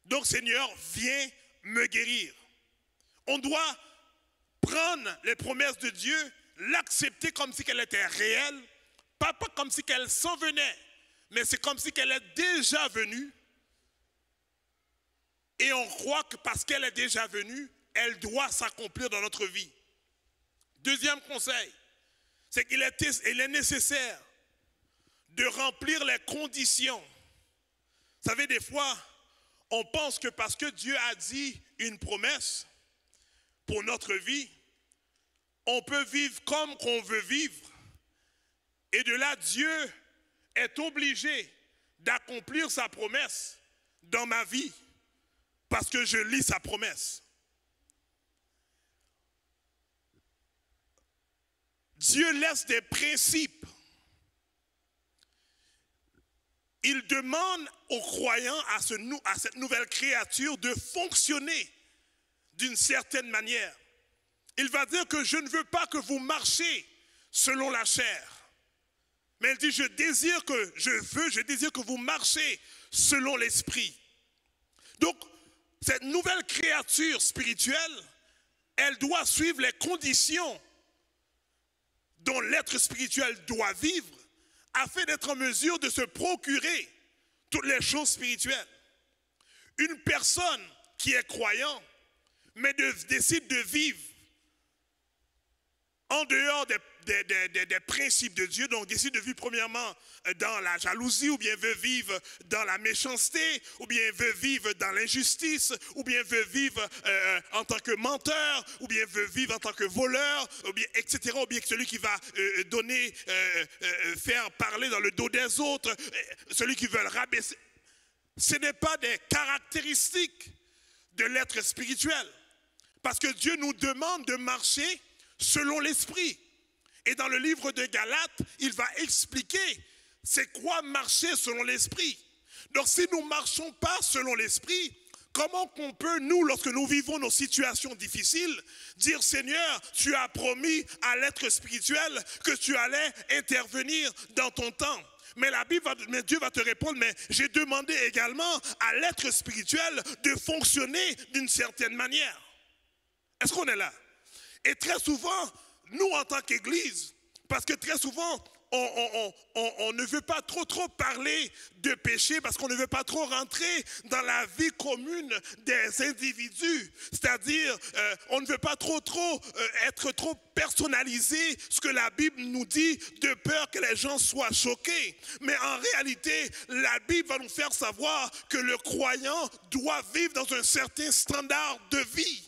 Donc Seigneur, viens me guérir. On doit prendre les promesses de Dieu, l'accepter comme si qu'elle était réelle, pas comme si qu'elle s'en venait, mais c'est comme si qu'elle est déjà venue. Et on croit que parce qu'elle est déjà venue, elle doit s'accomplir dans notre vie. Deuxième conseil, c'est qu'il est nécessaire de remplir les conditions. Vous savez, des fois, on pense que parce que Dieu a dit une promesse pour notre vie, on peut vivre comme qu'on veut vivre. Et de là, Dieu est obligé d'accomplir sa promesse dans ma vie parce que je lis sa promesse. Dieu laisse des principes. Il demande aux croyants, à cette nouvelle créature, de fonctionner d'une certaine manière. Il va dire que je ne veux pas que vous marchiez selon la chair. Mais il dit, je désire que vous marchiez selon l'esprit. Donc, cette nouvelle créature spirituelle, elle doit suivre les conditions dont l'être spirituel doit vivre afin d'être en mesure de se procurer toutes les choses spirituelles. Une personne qui est croyant, mais décide de vivre en dehors des principes de Dieu, donc décide de vivre premièrement dans la jalousie, ou bien veut vivre dans la méchanceté, ou bien veut vivre dans l'injustice, ou bien veut vivre en tant que menteur, ou bien veut vivre en tant que voleur, ou bien etc., ou bien celui qui va faire parler dans le dos des autres, celui qui veut le rabaisser. Ce n'est pas des caractéristiques de l'être spirituel, parce que Dieu nous demande de marcher selon l'esprit. Et dans le livre de Galates, il va expliquer c'est quoi marcher selon l'esprit. Donc si nous ne marchons pas selon l'esprit, comment qu'on peut, nous, lorsque nous vivons nos situations difficiles, dire Seigneur, tu as promis à l'être spirituel que tu allais intervenir dans ton temps. Mais Dieu va te répondre, mais j'ai demandé également à l'être spirituel de fonctionner d'une certaine manière. Est-ce qu'on est là? Et très souvent, nous en tant qu'Église, parce que très souvent, on ne veut pas trop parler de péché parce qu'on ne veut pas trop rentrer dans la vie commune des individus. C'est-à-dire, on ne veut pas trop être trop personnalisé ce que la Bible nous dit de peur que les gens soient choqués. Mais en réalité, la Bible va nous faire savoir que le croyant doit vivre dans un certain standard de vie.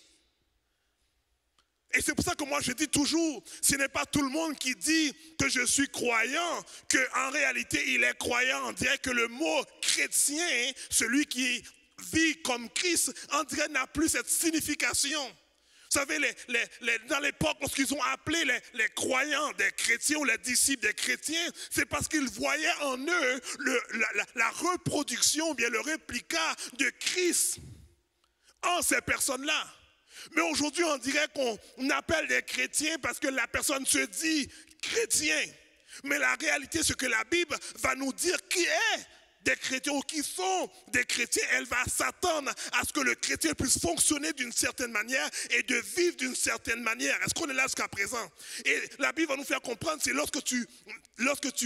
Et c'est pour ça que moi je dis toujours, ce n'est pas tout le monde qui dit que je suis croyant, qu'en réalité il est croyant. On dirait que le mot chrétien, celui qui vit comme Christ, on dirait n'a plus cette signification. Vous savez, dans l'époque, lorsqu'ils ont appelé les croyants des chrétiens ou les disciples des chrétiens, c'est parce qu'ils voyaient en eux la reproduction, ou bien le réplicat de Christ en ces personnes-là. Mais aujourd'hui, on dirait qu'on appelle des chrétiens parce que la personne se dit chrétien. Mais la réalité, c'est que la Bible va nous dire qui est des chrétiens ou qui sont des chrétiens. Elle va s'attendre à ce que le chrétien puisse fonctionner d'une certaine manière et de vivre d'une certaine manière. Est-ce qu'on est là jusqu'à présent? Et la Bible va nous faire comprendre, c'est lorsque tu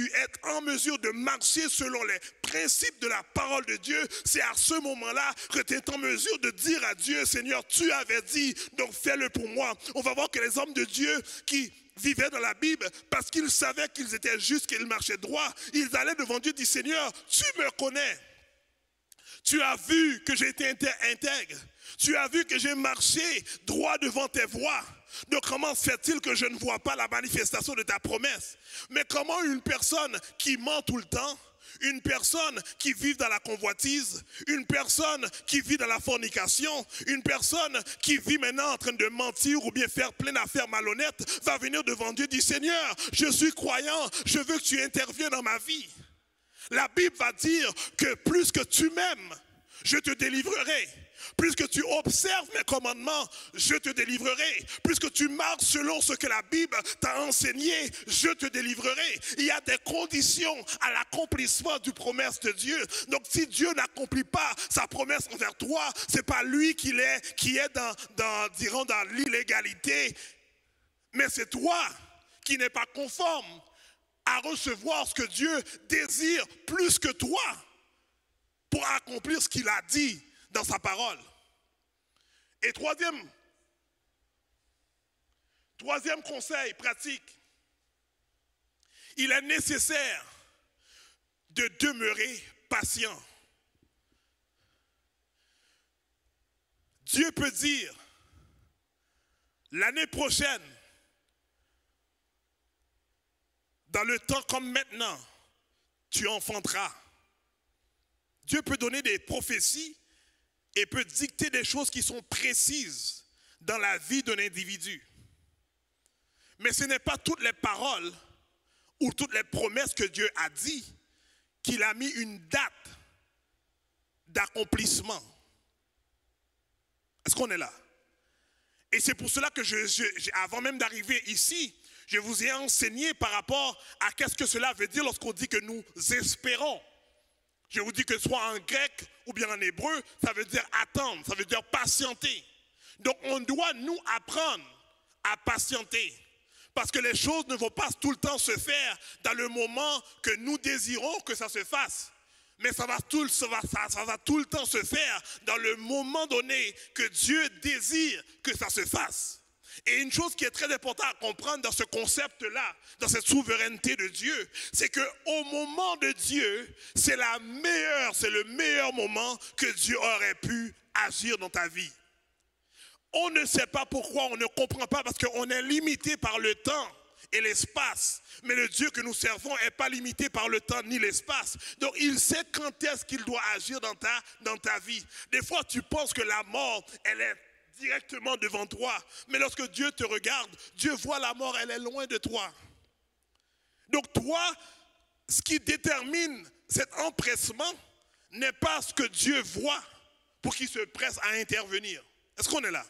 es en mesure de marcher selon les principes de la parole de Dieu, c'est à ce moment-là que tu es en mesure de dire à Dieu, Seigneur, tu avais dit, donc fais-le pour moi. On va voir que les hommes de Dieu qui vivaient dans la Bible, parce qu'ils savaient qu'ils étaient justes, qu'ils marchaient droit, ils allaient devant Dieu et disaient, Seigneur, tu me connais. Tu as vu que j'ai été intègre. Tu as vu que j'ai marché droit devant tes voies. Donc comment se fait-il que je ne vois pas la manifestation de ta promesse? Mais comment une personne qui ment tout le temps, une personne qui vit dans la convoitise, une personne qui vit dans la fornication, une personne qui vit maintenant en train de mentir ou bien faire plein d'affaires malhonnêtes, va venir devant Dieu et dire, Seigneur, je suis croyant, je veux que tu interviennes dans ma vie. La Bible va dire que plus que tu m'aimes, je te délivrerai. Plus que tu observes mes commandements, je te délivrerai. Plus que tu marches selon ce que la Bible t'a enseigné, je te délivrerai. Il y a des conditions à l'accomplissement du promesse de Dieu. Donc si Dieu n'accomplit pas sa promesse envers toi, c'est pas lui qui est dans l'illégalité, mais c'est toi qui n'es pas conforme à recevoir ce que Dieu désire plus que toi pour accomplir ce qu'il a dit dans sa parole. Et troisième conseil pratique, il est nécessaire de demeurer patient. Dieu peut dire, l'année prochaine, dans le temps comme maintenant, tu enfanteras. Dieu peut donner des prophéties et peut dicter des choses qui sont précises dans la vie d'un individu. Mais ce n'est pas toutes les paroles ou toutes les promesses que Dieu a dit qu'il a mis une date d'accomplissement. Est-ce qu'on est là? Et c'est pour cela que avant même d'arriver ici, je vous ai enseigné par rapport à qu'est-ce que cela veut dire lorsqu'on dit que nous espérons. Je vous dis que ce soit en grec ou bien en hébreu, ça veut dire attendre, ça veut dire patienter. Donc on doit nous apprendre à patienter. Parce que les choses ne vont pas tout le temps se faire dans le moment que nous désirons que ça se fasse. Mais ça va tout le temps se faire dans le moment donné que Dieu désire que ça se fasse. Et une chose qui est très importante à comprendre dans ce concept-là, dans cette souveraineté de Dieu, c'est qu'au moment de Dieu, c'est le meilleur moment que Dieu aurait pu agir dans ta vie. On ne sait pas pourquoi, on ne comprend pas parce qu'on est limité par le temps et l'espace. Mais le Dieu que nous servons n'est pas limité par le temps ni l'espace. Donc il sait quand est-ce qu'il doit agir dans ta vie. Des fois tu penses que la mort, elle est directement devant toi. Mais lorsque Dieu te regarde, Dieu voit la mort, elle est loin de toi. Donc toi, ce qui détermine cet empressement n'est pas ce que Dieu voit pour qu'il se presse à intervenir. Est-ce qu'on est là?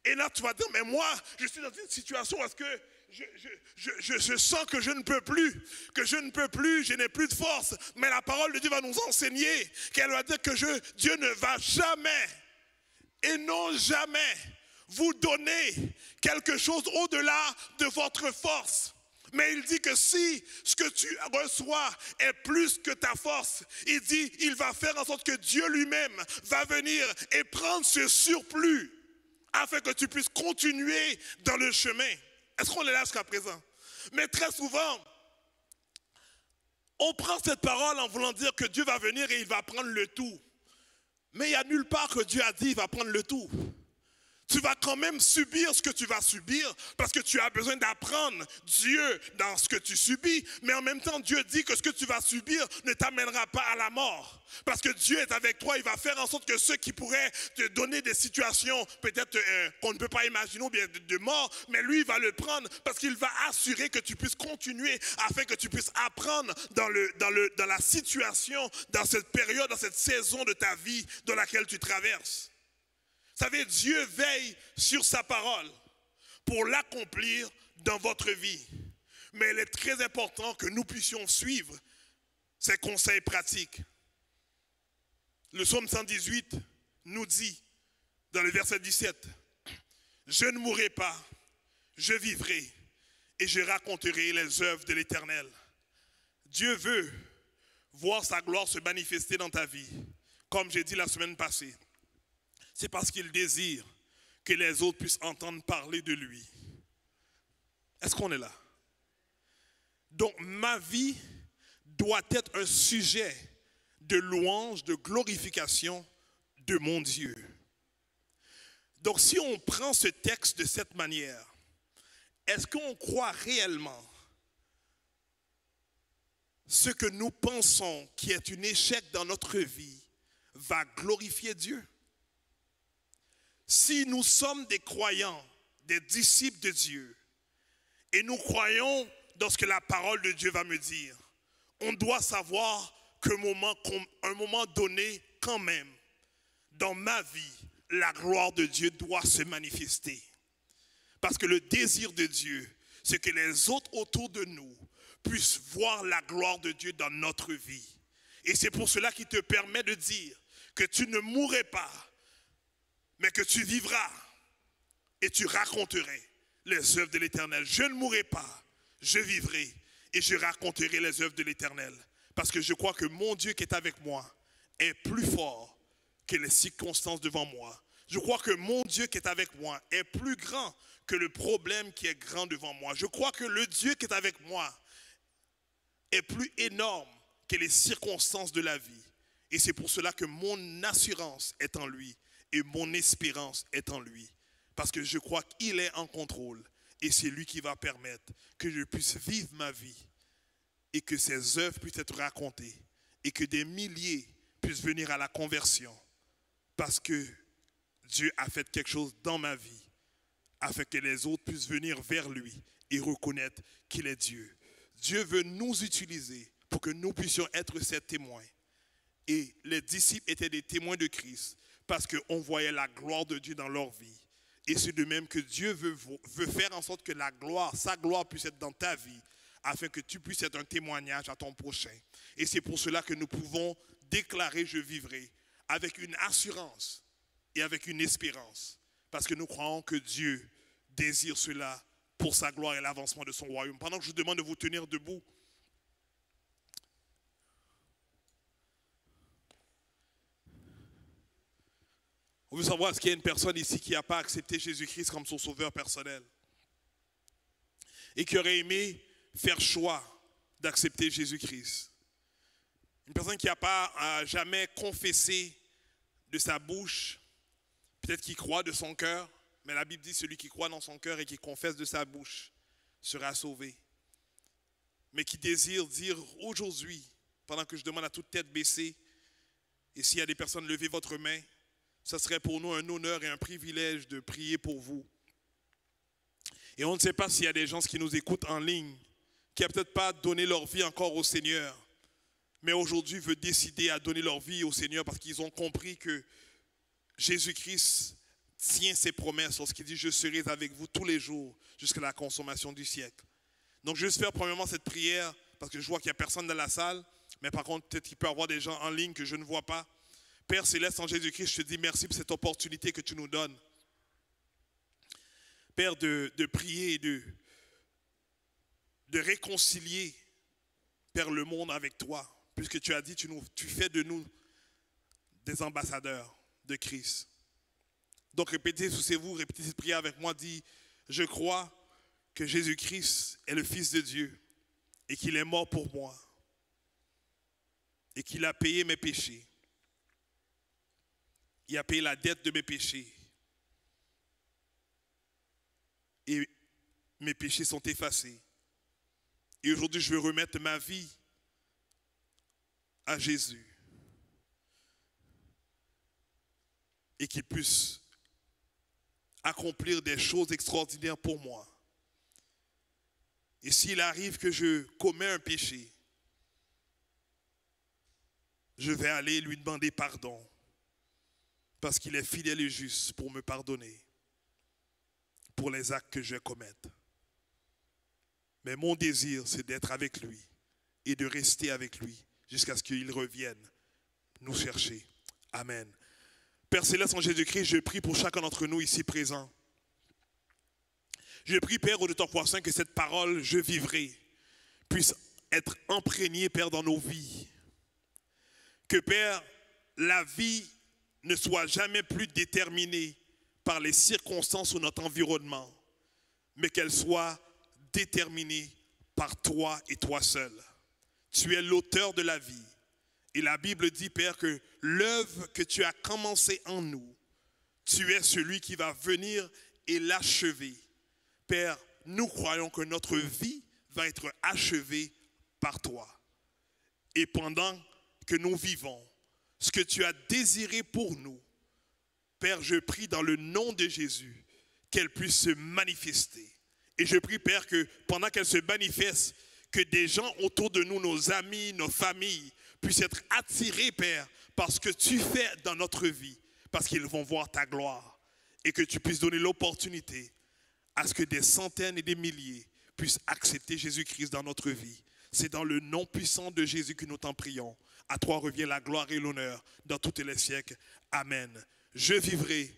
Et là, tu vas dire, mais moi, je suis dans une situation où est-ce que je sens que je ne peux plus, je n'ai plus de force. Mais la parole de Dieu va nous enseigner qu'elle va dire que Dieu ne va jamais, et non jamais, vous donner quelque chose au-delà de votre force. Mais il dit que si ce que tu reçois est plus que ta force, il dit, il va faire en sorte que Dieu lui-même va venir et prendre ce surplus afin que tu puisses continuer dans le chemin. Est-ce qu'on est là jusqu'à présent? Mais très souvent, on prend cette parole en voulant dire que Dieu va venir et il va prendre le tout. Mais il n'y a nulle part que Dieu a dit il va prendre le tout. Tu vas quand même subir ce que tu vas subir parce que tu as besoin d'apprendre Dieu dans ce que tu subis. Mais en même temps, Dieu dit que ce que tu vas subir ne t'amènera pas à la mort. Parce que Dieu est avec toi, il va faire en sorte que ceux qui pourraient te donner des situations peut-être qu'on ne peut pas imaginer ou bien de mort, mais lui, il va le prendre parce qu'il va assurer que tu puisses continuer afin que tu puisses apprendre dans la situation, dans cette période, dans cette saison de ta vie dans laquelle tu traverses. Vous savez, Dieu veille sur sa parole pour l'accomplir dans votre vie. Mais il est très important que nous puissions suivre ses conseils pratiques. Le psaume 118 nous dit, dans le verset 17, « Je ne mourrai pas, je vivrai et je raconterai les œuvres de l'Éternel. » Dieu veut voir sa gloire se manifester dans ta vie, comme j'ai dit la semaine passée. C'est parce qu'il désire que les autres puissent entendre parler de lui. Est-ce qu'on est là? Donc ma vie doit être un sujet de louange, de glorification de mon Dieu. Donc si on prend ce texte de cette manière, est-ce qu'on croit réellement ce que nous pensons qui est un échec dans notre vie va glorifier Dieu? Si nous sommes des croyants, des disciples de Dieu, et nous croyons dans ce que la parole de Dieu va me dire, on doit savoir qu'à un moment donné, quand même, dans ma vie, la gloire de Dieu doit se manifester. Parce que le désir de Dieu, c'est que les autres autour de nous puissent voir la gloire de Dieu dans notre vie. Et c'est pour cela qu'il te permet de dire que tu ne mourrais pas, mais que tu vivras et tu raconterais les œuvres de l'Éternel. Je ne mourrai pas, je vivrai et je raconterai les œuvres de l'Éternel. Parce que je crois que mon Dieu qui est avec moi est plus fort que les circonstances devant moi. Je crois que mon Dieu qui est avec moi est plus grand que le problème qui est grand devant moi. Je crois que le Dieu qui est avec moi est plus énorme que les circonstances de la vie. Et c'est pour cela que mon assurance est en lui. Et mon espérance est en lui. Parce que je crois qu'il est en contrôle. Et c'est lui qui va permettre que je puisse vivre ma vie. Et que ses œuvres puissent être racontées. Et que des milliers puissent venir à la conversion. Parce que Dieu a fait quelque chose dans ma vie. Afin que les autres puissent venir vers lui. Et reconnaître qu'il est Dieu. Dieu veut nous utiliser pour que nous puissions être ses témoins. Et les disciples étaient des témoins de Christ. Parce qu'on voyait la gloire de Dieu dans leur vie. Et c'est de même que Dieu veut faire en sorte que sa gloire puisse être dans ta vie, afin que tu puisses être un témoignage à ton prochain. Et c'est pour cela que nous pouvons déclarer « Je vivrai » avec une assurance et avec une espérance. Parce que nous croyons que Dieu désire cela pour sa gloire et l'avancement de son royaume. Pendant que je vous demande de vous tenir debout, On veut savoir est-ce qu'il y a une personne ici qui n'a pas accepté Jésus-Christ comme son sauveur personnel et qui aurait aimé faire choix d'accepter Jésus-Christ. Une personne qui n'a pas jamais confessé de sa bouche, peut-être qu'il croit de son cœur, mais la Bible dit celui qui croit dans son cœur et qui confesse de sa bouche sera sauvé. Mais qui désire dire aujourd'hui, pendant que je demande à toute tête baissée, et s'il y a des personnes, levez votre main, ce serait pour nous un honneur et un privilège de prier pour vous. Et on ne sait pas s'il y a des gens qui nous écoutent en ligne, qui n'ont peut-être pas donné leur vie encore au Seigneur, mais aujourd'hui veulent décider à donner leur vie au Seigneur parce qu'ils ont compris que Jésus-Christ tient ses promesses lorsqu'il dit « Je serai avec vous tous les jours jusqu'à la consommation du siècle ». Donc je vais faire premièrement cette prière parce que je vois qu'il n'y a personne dans la salle, mais par contre peut-être qu'il peut y avoir des gens en ligne que je ne vois pas. Père Céleste, en Jésus-Christ, je te dis merci pour cette opportunité que tu nous donnes. Père, de prier et de réconcilier, Père, le monde avec toi. Puisque tu as dit, tu fais de nous des ambassadeurs de Christ. Donc répétez cette prière avec moi, dit, je crois que Jésus-Christ est le Fils de Dieu et qu'il est mort pour moi et qu'il a payé mes péchés. Il a payé la dette de mes péchés. Et mes péchés sont effacés. Et aujourd'hui, je veux remettre ma vie à Jésus. Et qu'il puisse accomplir des choses extraordinaires pour moi. Et s'il arrive que je commets un péché, je vais aller lui demander pardon. Parce qu'il est fidèle et juste pour me pardonner pour les actes que je commette. Mais mon désir, c'est d'être avec lui et de rester avec lui jusqu'à ce qu'il revienne nous chercher. Amen. Père Céleste, en Jésus-Christ, je prie pour chacun d'entre nous ici présents. Je prie, Père, au de ton roi saint, que cette parole, je vivrai, puisse être imprégnée, Père, dans nos vies. Que, Père, la vie ne soit jamais plus déterminée par les circonstances ou notre environnement, mais qu'elle soit déterminée par toi et toi seul. Tu es l'auteur de la vie. Et la Bible dit, Père, que l'œuvre que tu as commencée en nous, tu es celui qui va venir et l'achever. Père, nous croyons que notre vie va être achevée par toi. Et pendant que nous vivons, ce que tu as désiré pour nous, Père, je prie dans le nom de Jésus qu'elle puisse se manifester. Et je prie, Père, que pendant qu'elle se manifeste, que des gens autour de nous, nos amis, nos familles, puissent être attirés, Père, par ce que tu fais dans notre vie, parce qu'ils vont voir ta gloire. Et que tu puisses donner l'opportunité à ce que des centaines et des milliers puissent accepter Jésus-Christ dans notre vie. C'est dans le nom puissant de Jésus que nous t'en prions. À toi revient la gloire et l'honneur dans tous les siècles. Amen. Je vivrai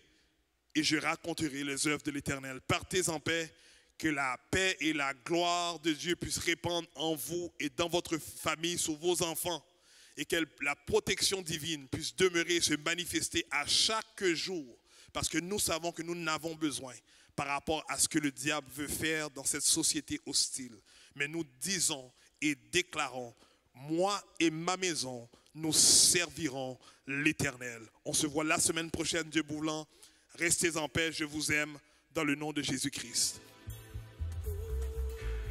et je raconterai les œuvres de l'Éternel. Partez en paix, que la paix et la gloire de Dieu puissent répandre en vous et dans votre famille, sur vos enfants, et que la protection divine puisse demeurer et se manifester à chaque jour, parce que nous savons que nous n'avons besoin par rapport à ce que le diable veut faire dans cette société hostile. Mais nous disons et déclarons, moi et ma maison, nous servirons l'Éternel. On se voit la semaine prochaine, Dieu voulant. Restez en paix, je vous aime, dans le nom de Jésus-Christ.